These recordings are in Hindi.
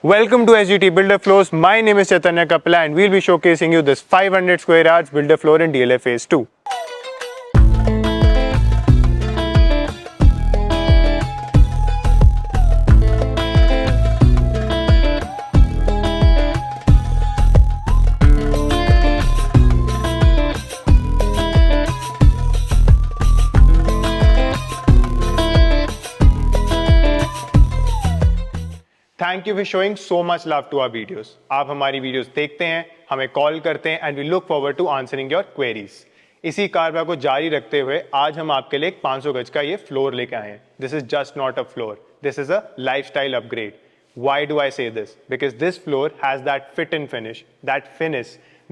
Welcome to SGT Builder Floors. My name is Chaitanya Kapila and we'll be showcasing you this 500 square yards builder floor in DLF Phase 2. Thank you for showing so much love to our videos. आप हमारी वीडियोस देखते हैं, हमें कॉल करते हैं and we look forward to answering your queries. इसी कारवा को जारी रखते हुए आज हम आपके लिए 500 गज का ये फ्लोर लेके आए हैं। This is just not a floor, this is a lifestyle upgrade. Why do I say this? Because this floor has that fit and finish,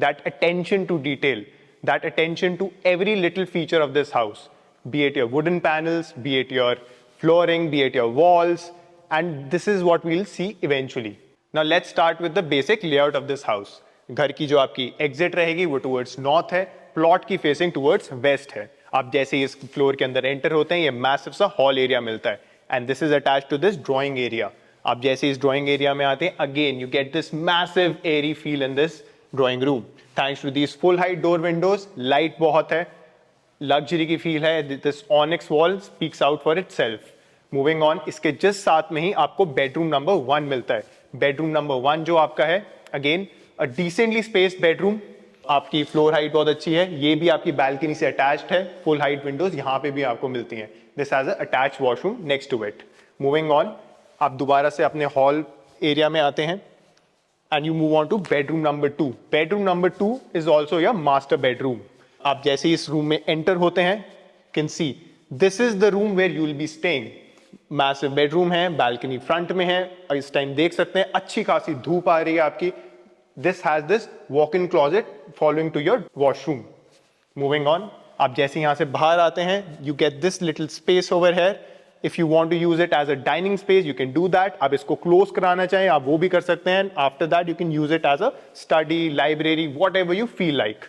that attention to detail, that attention to every little feature of this house, be it your wooden panels, be it your flooring, be it your walls, and this is what we'll see eventually. Now let's start with the basic layout of this house. घर की जो आपकी exit रहेगी वो towards north है, plot की facing towards west है। आप जैसे ही इस floor के अंदर enter होते हैं ये massive सा hall area मिलता है and this is attached to this drawing area. आप जैसे इस ड्राइंग एरिया में आते हैं again you get this massive airy feel in this drawing room thanks to this full height door windows. Light बहुत है, लग्जरी की फील है। This onyx wall speaks out for itself. Moving on, इसके जस्ट साथ में ही आपको बेडरूम नंबर 1 मिलता है। बेडरूम नंबर 1 जो आपका है again a decently spaced bedroom. आपकी फ्लोर हाइट बहुत अच्छी है, ये भी आपकी बालकनी से अटैच्ड है। फुल हाइट विंडोज यहाँ पे भी आपको मिलती हैं। This has a attached washroom next to it. Moving on, आप दोबारा से अपने हॉल एरिया में आते हैं and you move on to bedroom number 2। Bedroom number 2 is also your master bedroom. आप जैसे ही इस रूम में एंटर होते हैं can see this is the room where you will be staying. Massive bedroom है, बालकनी फ्रंट में है और इस टाइम देख सकते हैं अच्छी खासी धूप आ रही है आपकी। This has this walk in closet following to your washroom. Moving on, आप जैसे यहां से बाहर आते हैं you get this little space over here. If you want to use it as a dining space, you can do that. आप इसको close कराना चाहें आप वो भी कर सकते हैं। After that, you can use it as a study, library, whatever you feel like.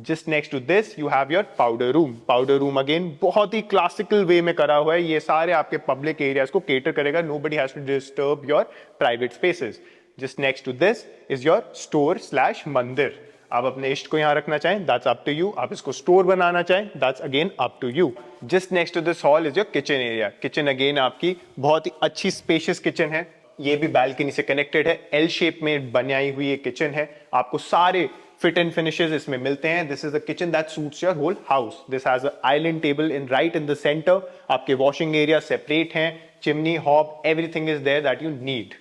Just next to this, you have your powder room. Powder room again बहुत ही classical way में करा हुआ है। ये सारे आपके public areas को cater करेगा। Nobody has to disturb your private spaces. Just next to this is your store/मंदिर। आप अपने इष्ट को यहाँ रखना चाहें that's up to you. आप इसको स्टोर बनाना चाहें that's again up to you. Just next to this hall is your kitchen area. Kitchen again आपकी बहुत ही अच्छी spacious kitchen है। ये भी balcony से connected है। L shape में बनाई हुई ये kitchen है। आपको सारे fit and finishes इसमें मिलते हैं। This is a kitchen that suits your whole house. This has an island table right in the center. आपके washing area separate हैं। Chimney, hob, everything is there that you need.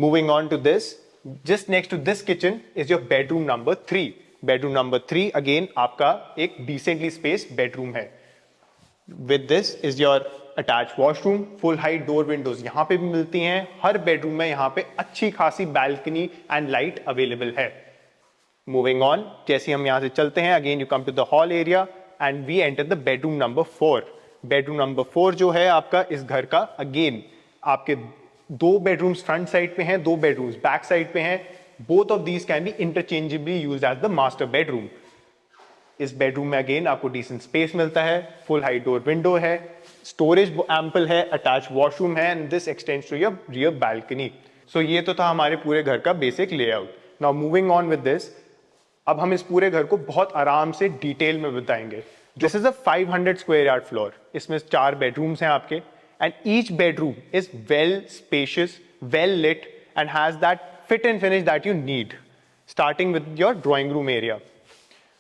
Moving on to this. Just next to this kitchen is your bedroom number 3. Bedroom number 3 again आपका एक decently spaced bedroom है। With this is your attached washroom, full height door windows यहाँ पे भी मिलती हैं। हर bedroom में यहाँ पे अच्छी खासी balcony and light available है। Moving on, जैसे हम यहाँ से चलते हैं again you come to the hall area and we enter the bedroom number 4. Bedroom number 4 जो है आपका इस घर का again आपके 2 bedrooms front side पे हैं, 2 bedrooms back side पे हैं। Both of these can be interchangeably used as the master bedroom. इस bedroom में again आपको decent space मिलता है, full height door window है, storage ample है, attached washroom है and this extends to your rear balcony. So ये तो था हमारे पूरे घर का basic layout. Now moving on with this, अब हम इस पूरे घर को बहुत आराम से डिटेल में बताएंगे। This is a 500 square yard floor. इसमें 4 bedrooms हैं आपके and each bedroom is well spacious, well lit and has that fit and finish that you need. Starting with your drawing room area.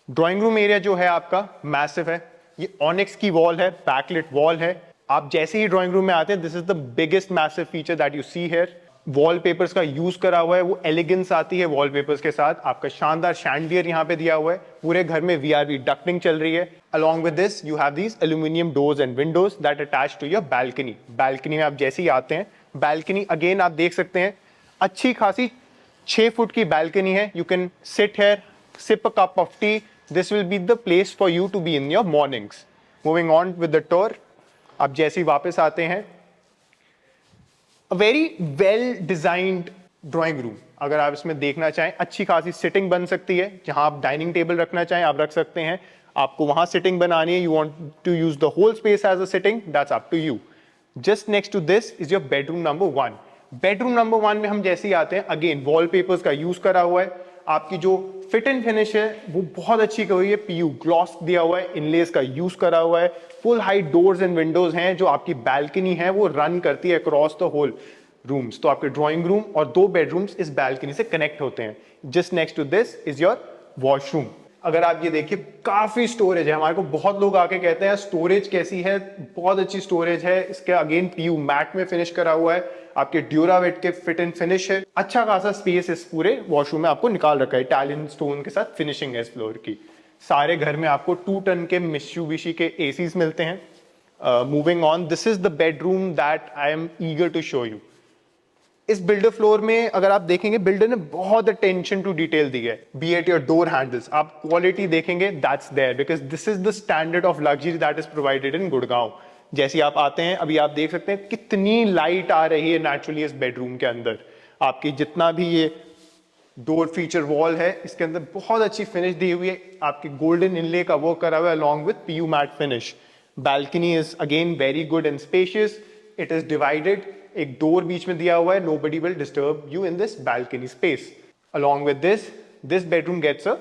Drawing room area जो है आपका massive है। ये onyx की wall है, backlit wall है। आप जैसे ही drawing room में आते हैं, this is the biggest massive feature that you see here. Wallpapers का use करा हुआ है, वो elegance आती है wallpapers के साथ। आपका शानदार chandelier यहाँ पे दिया हुआ है। पूरे घर में VRV ducting चल रही है। Along with this, you have these aluminum doors and windows that attach to your balcony. Balcony में आप जैसे ही आते हैं, balcony again आप देख सकते हैं अच्छी खासी 6 फुट की balcony है। You can sit here, sip a cup of tea. This will be the place for you to be in your mornings. Moving on with the tour, आप जैसे ही वापस आते हैं a very well designed drawing room. अगर आप इसमें देखना चाहें अच्छी खासी सिटिंग बन सकती है। जहां आप डाइनिंग टेबल रखना चाहें आप रख सकते हैं। आपको वहां सिटिंग बनानी है, you want to use the whole space as a sitting, that's up to you. Just next to this is your bedroom number 1. Bedroom number 1 में हम जैसे ही आते हैं, अगेन वॉलपेपर्स का यूज करा हुआ है, आपकी जो फिट एंड फिनिश है वो बहुत अच्छी की हुई है, पीयू ग्लॉस दिया हुआ है, इनलेस का यूज करा हुआ है, full height doors and Windows हैं, जो आपकी बैल्कनी है वो रन करती है अक्रॉस द होल रूम्स। तो आपके ड्राइंग रूम और 2 बेडरूम्स इस बैल्कनी से कनेक्ट होते हैं। Just next to this is your washroom. अगर आप ये देखिए काफी स्टोरेज है, हमारे को बहुत लोग आके कहते हैं स्टोरेज कैसी है, बहुत अच्छी स्टोरेज है। इसके अगेन पीयू मैट में फिनिश करा हुआ है, आपके ड्यूरावेट के फिट एंड फिनिश है, अच्छा खासा स्पेस इस पूरे वॉशरूम में आपको निकाल रखा है, इटालियन स्टोन के साथ फिनिशिंग है इस फ्लोर की। सारे घर में आपको 2 टन के मित्सुबिशी के एसीज मिलते हैं। Moving on, this is the bedroom that I am eager to show you. इस बिल्डर फ्लोर में अगर आप देखेंगे, बिल्डर ने बहुत अटेंशन टू डिटेल दी है, be eight your door handles. आप क्वालिटी देखेंगे, that's there because this is the standard of luxury that is provided in Gurgaon. जैसे आप आते हैं, अभी आप देख सकते हैं कितनी लाइट आ रही है नेचुरली इस बेडरूम के अंदर। आपकी जितना भी ये डोर फीचर वॉल है, इसके अंदर बहुत अच्छी फिनिश दी हुई है, आपकी गोल्डन इनले का वर्क करा हुआ है along with PU matte finish. Balcony is again very good and spacious, it is divided, एक डोर बीच में दिया हुआ है, nobody will disturb you in this balcony space. Along with this bedroom gets a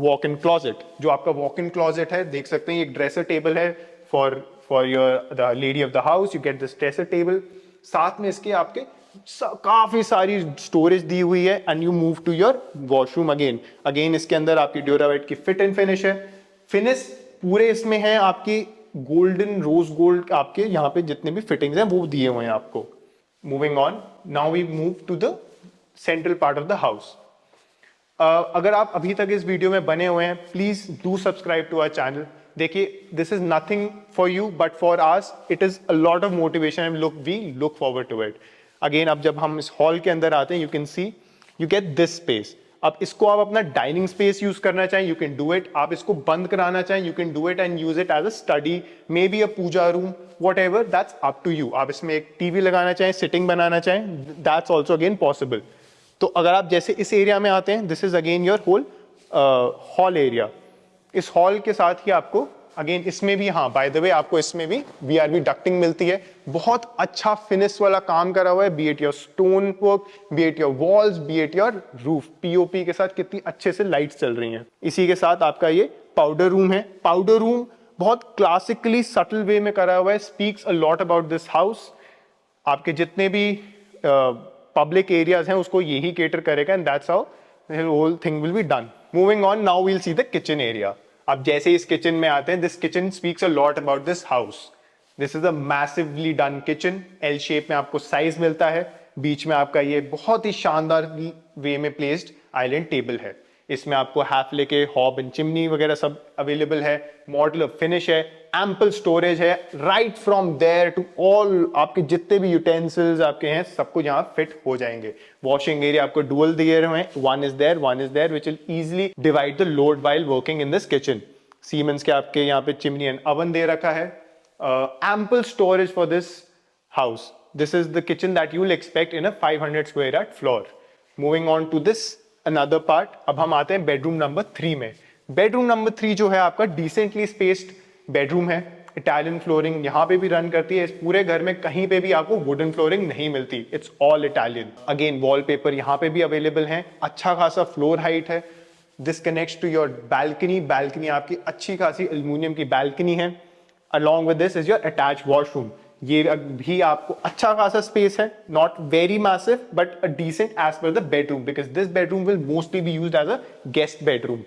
walk-in closet. जो आपका walk-in closet है, देख सकते हैं, एक ड्रेसर टेबल है for your the lady of the house. You get this dresser table. साथ में इसके आपके काफी सारी स्टोरेज दी हुई है and you move to your washroom. Again इसके अंदर आपकी ड्यूरावेट की फिट एंड फिनिश है, फिनिश पूरे इसमें है आपकी गोल्डन रोज गोल्ड, आपके यहाँ पे जितने भी फिटिंग्स हैं वो दिए हुए हैं आपको। Moving on, now we move to the central part of the house. अगर आप अभी तक इस वीडियो में बने हुए हैं, please do subscribe to our channel. देखिए, this is nothing for you but for us it is a lot of motivation and we look forward to it. Again अब जब हम इस हॉल के अंदर आते हैं, you can see you get this space. अब इसको आप अपना डाइनिंग स्पेस यूज करना चाहें, यू कैन डू इट। आप इसको बंद कराना चाहें, you can do it and use it as a study, maybe a puja room, whatever, that's up to you। आप इसमें एक टीवी लगाना चाहें, सिटिंग बनाना चाहें, that's also again possible। तो अगर आप जैसे इस एरिया में आते हैं, this is again your whole hall area. इस हॉल के साथ ही आपको अगेन इसमें भी, हाँ बाय द वे, आपको इसमें भी VRV डक्टिंग मिलती है, बहुत अच्छा फिनिश वाला काम करा हुआ है, be eight your stone work, be eight your walls, be eight your roof, POP के साथ कितनी अच्छे से लाइट्स चल रही हैं। इसी के साथ आपका ये पाउडर रूम है। पाउडर रूम बहुत क्लासिकली सटल वे में करा हुआ है, speaks a lot about this house. आपके जितने भी पब्लिक एरियाज हैं उसको यही केटर करेगा and that's how the whole thing will be done. Moving on, now we'll see the kitchen area. आप जैसे इस किचन में आते हैं, this kitchen speaks a lot about this house. This is a massively done kitchen, L shape में आपको साइज मिलता है, बीच में आपका ये बहुत ही शानदार वे में प्लेस्ड आइलैंड टेबल है। इसमें आपको हैफले के हॉब एंड चिमनी वगैरह सब अवेलेबल है, मॉडल फिनिश है, एम्पल स्टोरेज है, right from there to all आपके जितने भी यूटेंसिल्स आपके हैं सब कुछ यहाँ फिट हो जाएंगे। वॉशिंग एरिया आपको डुअल दिए हुए हैं, one is there which will easily divide the load while working in this kitchen. Siemens के आपके यहाँ पे चिमनी एंड ओवन दे रखा है, ample storage for this house. This is the kitchen that you will expect in a 500 square yard floor. Moving on to this another part, अब हम आते हैं बेडरूम नंबर 3 में। बेडरूम नंबर 3 जो है आपका डिसेंटली स्पेस्ड बेडरूम है, इटालियन फ्लोरिंग यहाँ पे भी रन करती है। इस पूरे घर में कहीं पे भी आपको वुडन फ्लोरिंग नहीं मिलती, it's all Italian. Again wallpaper यहाँ पे भी अवेलेबल है, अच्छा खासा फ्लोर हाइट है। This connects to your balcony, balcony आपकी अच्छी खासी एल्यूमिनियम की बैल्कनी है। Along with this is your attach washroom, ये भी आपको अच्छा खासा स्पेस है, not very massive but a decent as per the bedroom, because this bedroom will mostly be used as a guest bedroom.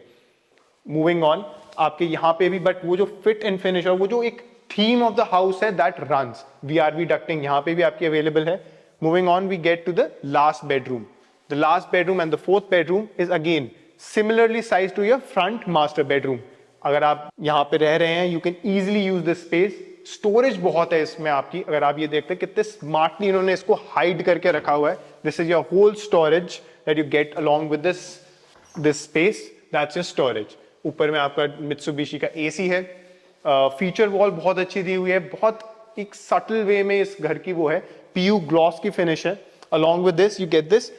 Moving on, आपके यहाँ पे भी बट वो जो फिट एंड फिनिश और वो जो एक थीम ऑफ द हाउस है दैट रन्स, VRV डक्टिंग यहाँ पे भी आपकी अवेलेबल है। Moving on, we get to the last bedroom. The last bedroom and the fourth bedroom is again similarly size to your front master bedroom. अगर आप यहाँ पे रह रहे हैं, you can easily use this space. Storage बहुत है इसमें आपकी, अगर आप ये देखते हैं कितने स्मार्टली इन्होंने इसको हाइड करके रखा हुआ है। This is your whole storage that you get along with this space, that's your storage. ऊपर में आपका मित्सुबिशी का एसी है, फीचर वॉल बहुत अच्छी दी हुई है, बहुत एक सटल वे में इस घर की वो है, पीयू ग्लॉस की फिनिश है। Along with this you get this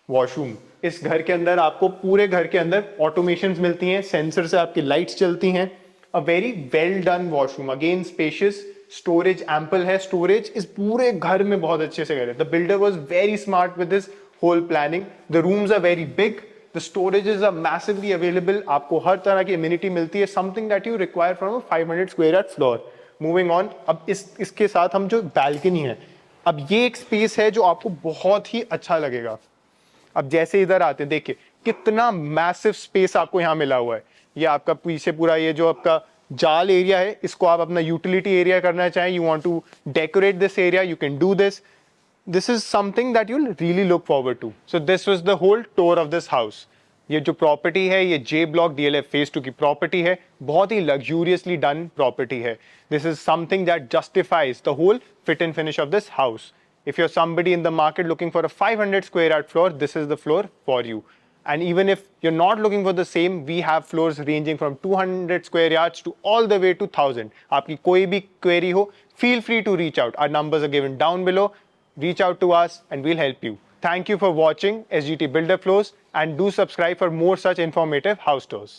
washroom. इस घर के अंदर आपको पूरे घर के अंदर ऑटोमेशंस मिलती हैं, सेंसर से आपकी लाइट्स चलती हैं। A very well done washroom, again spacious, storage ample है, स्टोरेज इस पूरे घर में बहुत अच्छे से करे. The builder was very smart with this whole planning. The rooms are very big, the storages are massively available. आपको हर तरह की इम्यूनिटी मिलती है, something that you require from a 500 square yard floor. Moving on, अब इसके साथ हम जो बैल्कनी है, अब ये एक स्पेस है जो आपको बहुत ही अच्छा लगेगा. अब जैसे इधर आते हैं, देखिए कितना मैसिव स्पेस आपको यहाँ मिला हुआ है. ये आपका पीछे पूरा ये जो आपका जाल एरिया है, इसको आप अपना यूटिलिटी एरिया करना चाहें, you want to decorate this area, you can do this. This is something that you'll really look forward to. So this was the whole tour of this house. ये जो प्रॉपर्टी है, ये J Block DLF Phase 2 की प्रॉपर्टी है, बहुत ही luxuriously done प्रॉपर्टी है. This is something that justifies the whole fit and finish of this house. If you're somebody in the market looking for a 500 square yard floor, this is the floor for you. And even if you're not looking for the same, we have floors ranging from 200 square yards to all the way to 1000. आपकी कोई भी query हो, feel free to reach out. Our numbers are given down below. Reach out to us and we'll help you. Thank you for watching SGT Builder Flows and do subscribe for more such informative house tours.